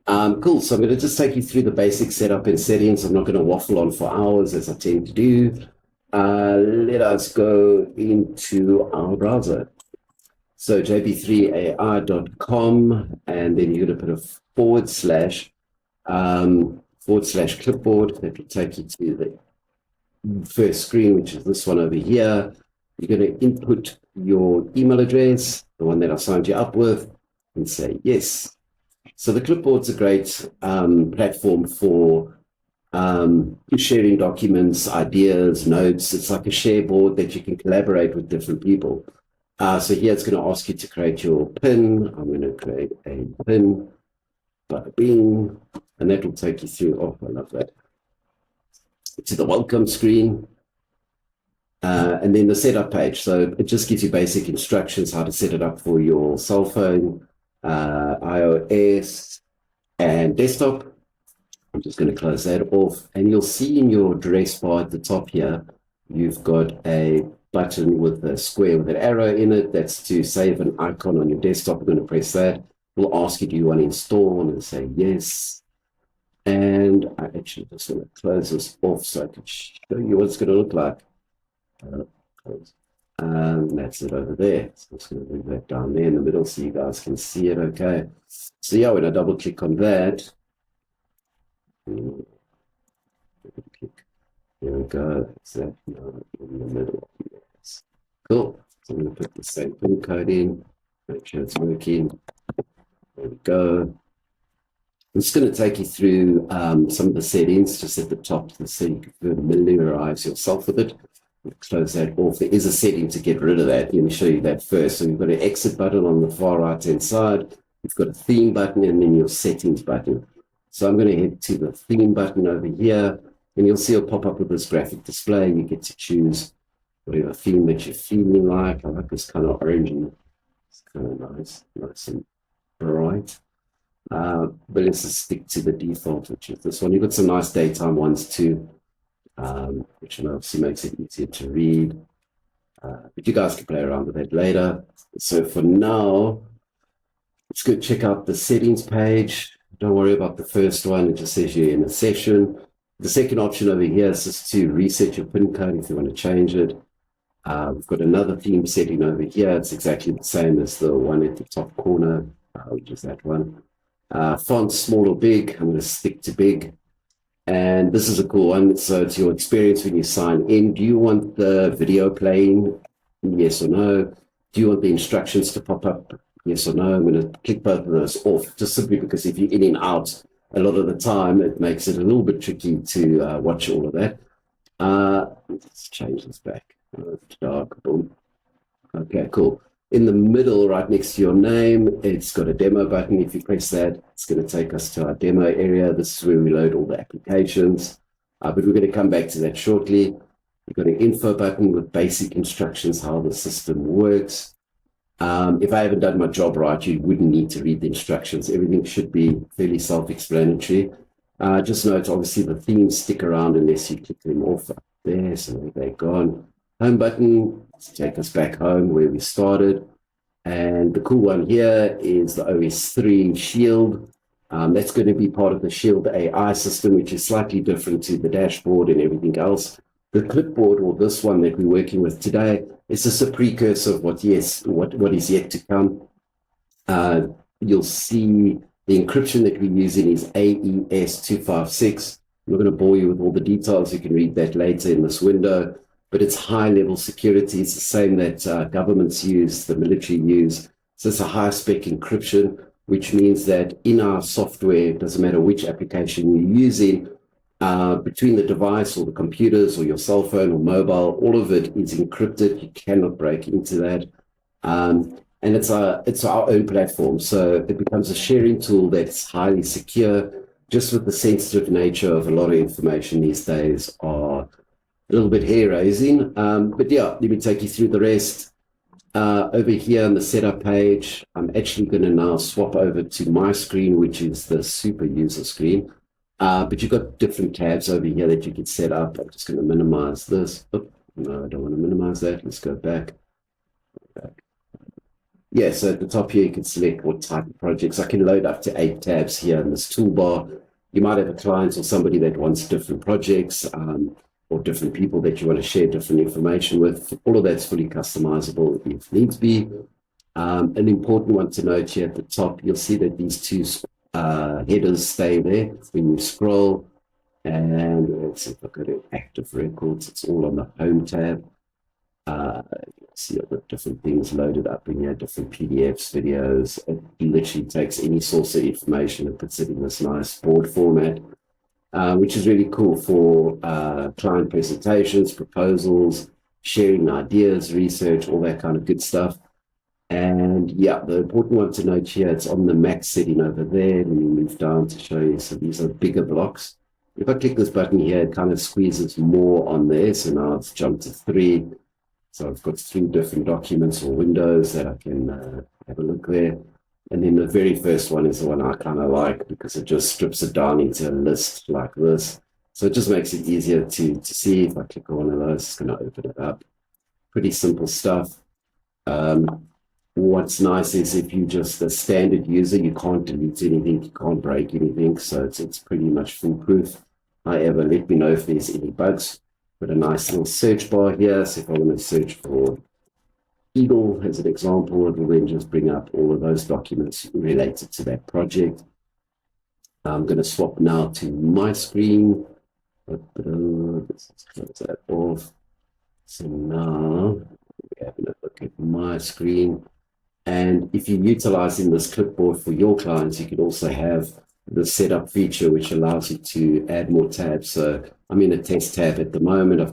Cool. So I'm going to just take you through the basic setup and settings. I'm not going to waffle on for hours as I tend to do. Let us go into our browser. So jb3ai.com, and then you're going to put a / clipboard. That will take you to the first screen, which is this one over here. You're going to input your email address, the one that I signed you up with, and say yes. So the clipboard's a great platform for sharing documents, ideas, notes. It's like a share board that you can collaborate with different people. So here it's going to ask you to create your pin. I'm going to create a pin, bada bing, and that will take you through, oh, I love that, to the welcome screen. And then the setup page. So it just gives you basic instructions how to set it up for your cell phone, iOS, and desktop. I'm just going to close that off. And you'll see in your address bar at the top here, you've got a button with a square with an arrow in it. That's to save an icon on your desktop. I'm going to press that. We'll ask you, do you want to install? And say yes. And I actually just want to close this off so I can show you what it's going to look like. That's it over there. So I'm just going to move that down there in the middle so you guys can see it okay. So yeah, when I double click on that, there we go. It's that in the middle. Yes. Cool. So I'm going to put the same pin code in, make sure it's working. There we go. I'm just going to take you through some of the settings just at the top so you can familiarize yourself with it. Close that off. There is a setting to get rid of that. Let me show you that first. So you've got an exit button on the far right hand side. You've got a theme button and then your settings button. So I'm going to head to the theme button over here, and you'll see it'll pop up with this graphic display. You get to choose whatever theme that you're feeling like. I like this kind of orangey. It's kind of nice and bright. But let's just stick to the default, which is this one. You've got some nice daytime ones too, which obviously makes it easier to read. But you guys can play around with that later. So for now, let's go check out the settings page. Don't worry about the first one. It just says you're in a session. The second option over here is just to reset your PIN code if you want to change it. We've got another theme setting over here. It's exactly the same as the one at the top corner, which is that one. Font small or big. I'm going to stick to big. And this is a cool one. So it's your experience when you sign in. Do you want the video playing? Yes or no? Do you want the instructions to pop up? Yes or no? I'm going to click both of those off, just simply because if you're in and out a lot of the time, it makes it a little bit tricky to watch all of that. Let's change this back. Dark, boom. Okay, cool. In the middle, right next to your name, it's got a demo button. If you press that, it's going to take us to our demo area. This is where we load all the applications. But we're going to come back to that shortly. We've got an info button with basic instructions how the system works. If I haven't done my job right, you wouldn't need to read the instructions. Everything should be fairly self-explanatory. Just note, obviously, the themes stick around unless you click them off up there. So they're gone. Home button to take us back home where we started. And the cool one here is the OS3 Shield. That's going to be part of the Shield AI system, which is slightly different to the dashboard and everything else. The clipboard, or this one that we're working with today, is just a precursor of what is yet to come. You'll see the encryption that we're using is AES-256. I'm not going to bore you with all the details. You can read that later in this window. But it's high-level security. It's the same that governments use, the military use. So it's a high-spec encryption, which means that in our software, it doesn't matter which application you're using, between the device or the computers or your cell phone or mobile, all of it is encrypted. You cannot break into that. And it's our own platform. So it becomes a sharing tool that's highly secure, just with the sensitive nature of a lot of information these days are a little bit hair-raising. But yeah, let me take you through the rest. Over here on the setup page, I'm actually going to now swap over to my screen, which is the super user screen. But you've got different tabs over here that you can set up. I'm just going to minimize this. Oh, no, I don't want to minimize that. Let's go back. Yeah, so at the top here, you can select what type of projects. I can load up to 8 tabs here in this toolbar. You might have a client or somebody that wants different projects or different people that you want to share different information with. All of that's fully customizable if needs be. An important one to note here at the top, you'll see that these two headers stay there when you scroll. And let's see if I go to active records, it's all on the home tab. See, I've got different things loaded up in here, different PDFs, videos. It literally takes any source of information and puts it in this nice board format, which is really cool for client presentations, proposals, sharing ideas, research, all that kind of good stuff. And yeah, the important one to note here, it's on the max setting over there. Let me move down to show you. So these are bigger blocks. If I click this button here, it kind of squeezes more on there. So now it's jumped to 3. So I've got 3 different documents or windows that I can have a look there. And then the very first one is the one I kind of like because it just strips it down into a list like this. So it just makes it easier to see. If I click on one of those, it's going to open it up. Pretty simple stuff. What's nice is if you just a standard user, you can't delete anything, you can't break anything. So it's pretty much foolproof. However, let me know if there's any bugs. Got a nice little search bar here. So if I want to search for Eagle as an example, it will then just bring up all of those documents related to that project. I'm going to swap now to my screen. Let's close that off. So now we're having a look at my screen. And if you're utilizing this clipboard for your clients, you can also have the setup feature, which allows you to add more tabs. So I'm in a test tab at the moment. I've